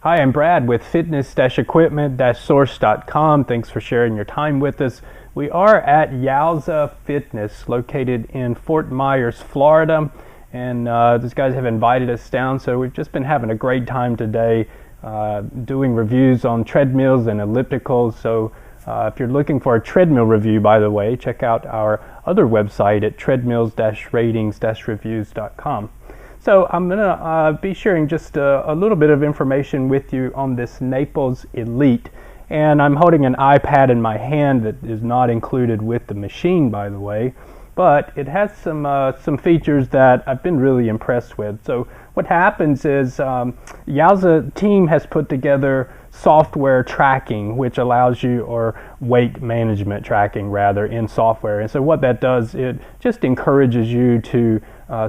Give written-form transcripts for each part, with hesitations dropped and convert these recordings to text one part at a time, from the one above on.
Hi, I'm Brad with fitness-equipment-source.com. Thanks for sharing your time with us. We are at Yowza Fitness located in Fort Myers, Florida, and these guys have invited us down, so we've just been having a great time today doing reviews on treadmills and ellipticals. So if you're looking for a treadmill review, by the way, check out our other website at treadmills-ratings-reviews.com. So I'm going to be sharing just a little bit of information with you on this Naples Elite. And I'm holding an iPad in my hand that is not included with the machine, by the way. But it has some features that I've been really impressed with. So what happens is Yowza team has put together software tracking, which allows you, or weight management tracking rather, in software. And so what that does, it just encourages you to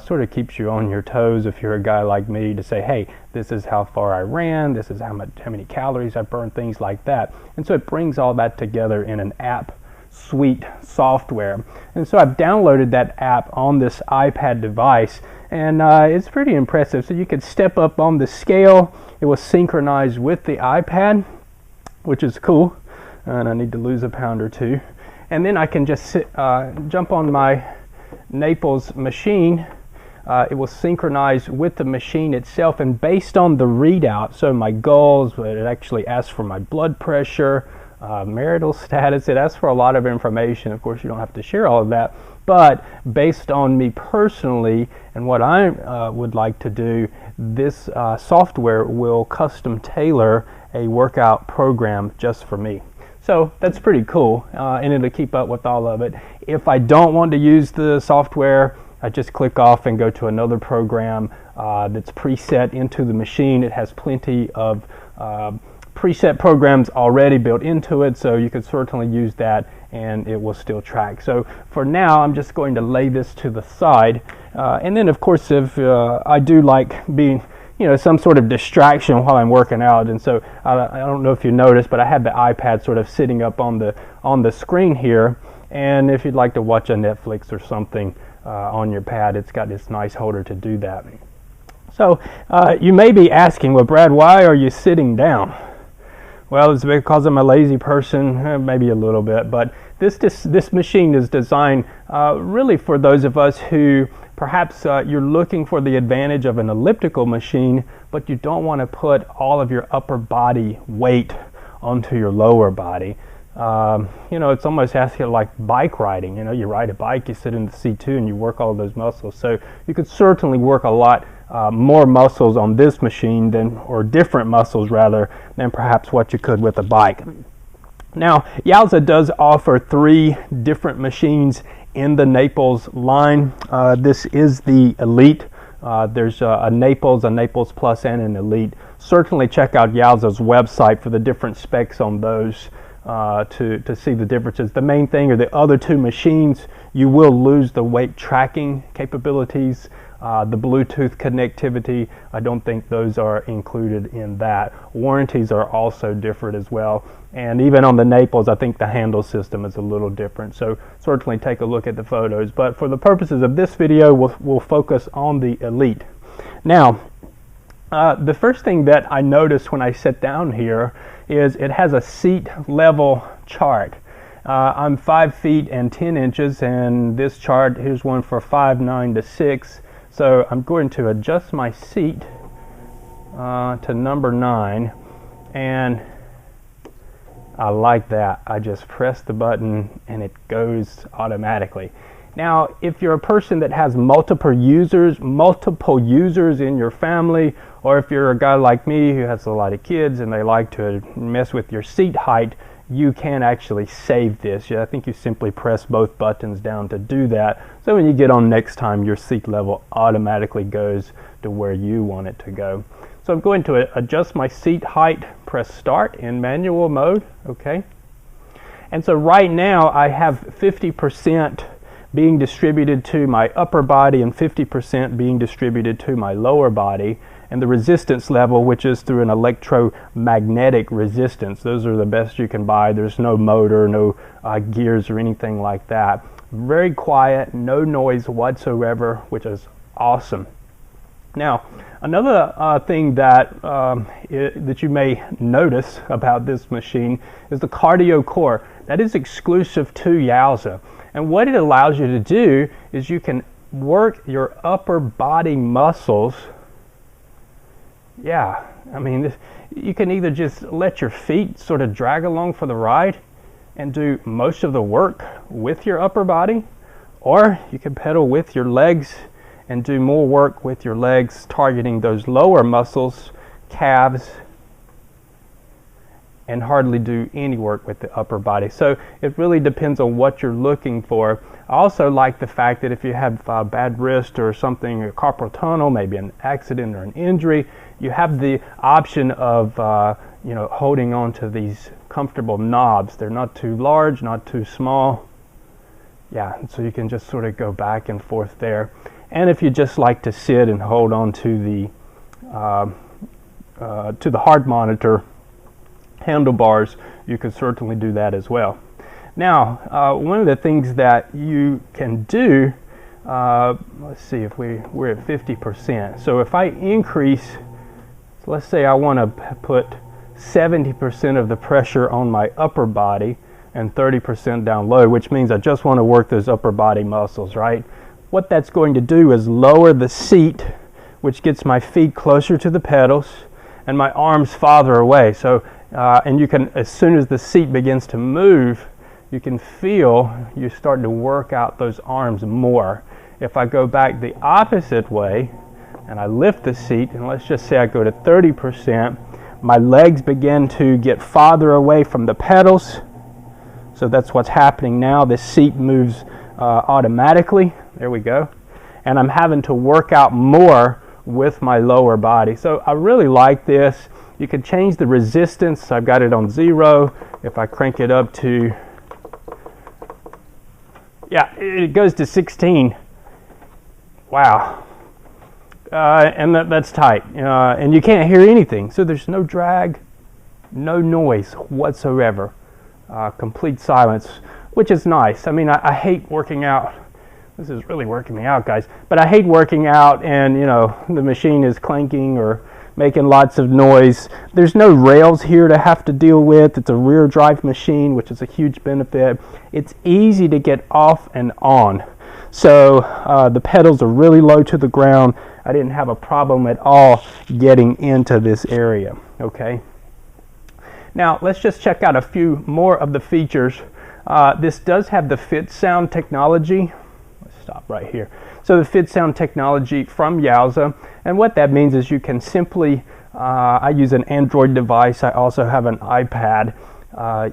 sort of keeps you on your toes if you're a guy like me, to say, hey, this is how far I ran, this is how many calories I burned, things like that. And so it brings all that together in an app suite software. And so I've downloaded that app on this iPad device, and it's pretty impressive. So you could step up on the scale, it will synchronize with the iPad, which is cool, and I need to lose a pound or two. And then I can just jump on my Naples machine. It will synchronize with the machine itself, and based on the readout, so my goals, it actually asks for my blood pressure, marital status, it asks for a lot of information. Of course, you don't have to share all of that, but based on me personally and what I would like to do, this software will custom tailor a workout program just for me. So that's pretty cool, and it'll keep up with all of it. If I don't want to use the software, I just click off and go to another program that's preset into the machine. It has plenty of preset programs already built into it, so you could certainly use that and it will still track. So for now, I'm just going to lay this to the side. And then of course, if I do like being, some sort of distraction while I'm working out, and so I don't know if you noticed, but I had the iPad sort of sitting up on the screen here, and if you'd like to watch a Netflix or something on your pad, it's got this nice holder to do that. So you may be asking, well, Brad, why are you sitting down? Well, it's because I'm a lazy person, maybe a little bit, but this machine is designed really for those of us who perhaps you're looking for the advantage of an elliptical machine, but you don't want to put all of your upper body weight onto your lower body. It's almost asking like bike riding. You ride a bike, you sit in the seat too, and you work all of those muscles. So you could certainly work a lot more muscles on this machine or different muscles rather, than perhaps what you could with a bike. Now, Yowza does offer 3 different machines in the Naples line. This is the Elite. There's a Naples Plus, and an Elite. Certainly check out Yowza's website for the different specs on those to see the differences. The main thing are the other 2 machines, you will lose the weight tracking capabilities. The Bluetooth connectivity, I don't think those are included in that. Warranties are also different as well. And even on the Naples, I think the handle system is a little different. So certainly take a look at the photos. But for the purposes of this video, we'll focus on the Elite. Now, the first thing that I noticed when I sat down here is it has a seat level chart. I'm 5 feet and 10 inches, and this chart, here's one for 5'9" to 6". So I'm going to adjust my seat to number 9, and I like that. I just press the button and it goes automatically. Now, if you're a person that has multiple users in your family, or if you're a guy like me who has a lot of kids and they like to mess with your seat height, you can actually save this. I think you simply press both buttons down to do that. So when you get on next time, your seat level automatically goes to where you want it to go. So I'm going to adjust my seat height, press start in manual mode, okay? And so right now I have 50% being distributed to my upper body and 50% being distributed to my lower body. And the resistance level, which is through an electromagnetic resistance, those are the best you can buy. There's no motor, no gears or anything like that. Very quiet, no noise whatsoever, which is awesome. Now, another thing that that you may notice about this machine is the cardio core. That is exclusive to Yowza. And what it allows you to do is you can work your upper body muscles. Yeah, I mean, you can either just let your feet sort of drag along for the ride and do most of the work with your upper body, or you can pedal with your legs and do more work with your legs, targeting those lower muscles, calves, and hardly do any work with the upper body. So it really depends on what you're looking for. I also like the fact that if you have a bad wrist or something, a carpal tunnel, maybe an accident or an injury, you have the option of holding on to these comfortable knobs. They're not too large, not too small. Yeah, so you can just sort of go back and forth there. And if you just like to sit and hold on to the heart monitor handlebars, you can certainly do that as well. Now, one of the things that you can do, let's see if we're at 50%. So if I increase, let's say I want to put 70% of the pressure on my upper body and 30% down low, which means I just want to work those upper body muscles, right? What that's going to do is lower the seat, which gets my feet closer to the pedals and my arms farther away. So, and you can, as soon as the seat begins to move, you can feel you start to work out those arms more. If I go back the opposite way and I lift the seat, and let's just say I go to 30%, my legs begin to get farther away from the pedals. So that's what's happening now. This seat moves automatically. There we go. And I'm having to work out more with my lower body. So I really like this. You can change the resistance. I've got it on 0. If I crank it up to, yeah, it goes to 16. Wow. And that's tight. And you can't hear anything. So there's no drag, no noise whatsoever. Complete silence, which is nice. I mean, I hate working out. This is really working me out, guys. But I hate working out and, the machine is clanking or making lots of noise. There's no rails here to have to deal with. It's a rear drive machine, which is a huge benefit. It's easy to get off and on. So the pedals are really low to the ground. I didn't have a problem at all getting into this area, okay? Now, let's just check out a few more of the features. This does have the Fit Sound technology. Let's stop right here. So the Fit Sound technology from Yowza, and what that means is you can simply, I use an Android device, I also have an iPad.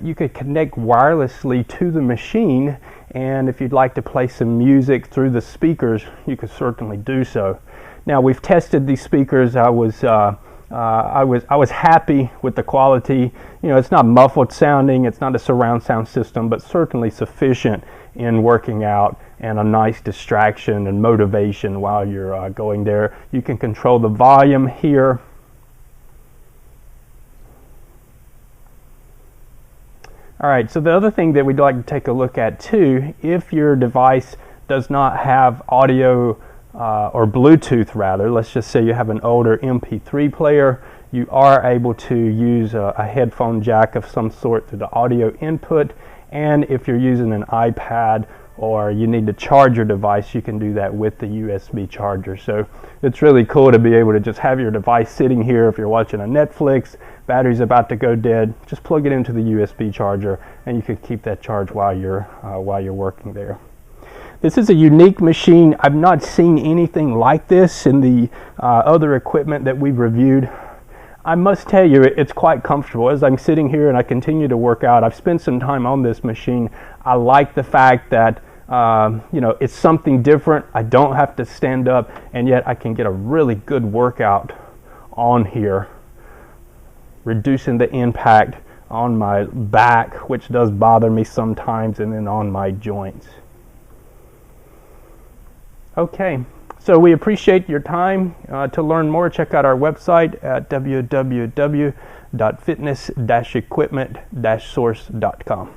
You could connect wirelessly to the machine, and if you'd like to play some music through the speakers, you could certainly do so. Now, we've tested these speakers. I was happy with the quality. It's not muffled sounding, it's not a surround sound system, but certainly sufficient in working out and a nice distraction and motivation while you're going there. You can control the volume here. All right, so the other thing that we'd like to take a look at too, if your device does not have audio or Bluetooth rather, let's just say you have an older MP3 player, you are able to use a headphone jack of some sort to the audio input, and if you're using an iPad or you need to charge your device, you can do that with the USB charger. So it's really cool to be able to just have your device sitting here. If you're watching a Netflix, battery's about to go dead, just plug it into the USB charger and you can keep that charge while you're working there. This is a unique machine. I've not seen anything like this in the other equipment that we've reviewed. I must tell you, it's quite comfortable. As I'm sitting here and I continue to work out, I've spent some time on this machine. I like the fact that it's something different. I don't have to stand up, and yet I can get a really good workout on here, reducing the impact on my back, which does bother me sometimes, and then on my joints. Okay, so we appreciate your time. To learn more, check out our website at www.fitness-equipment-source.com.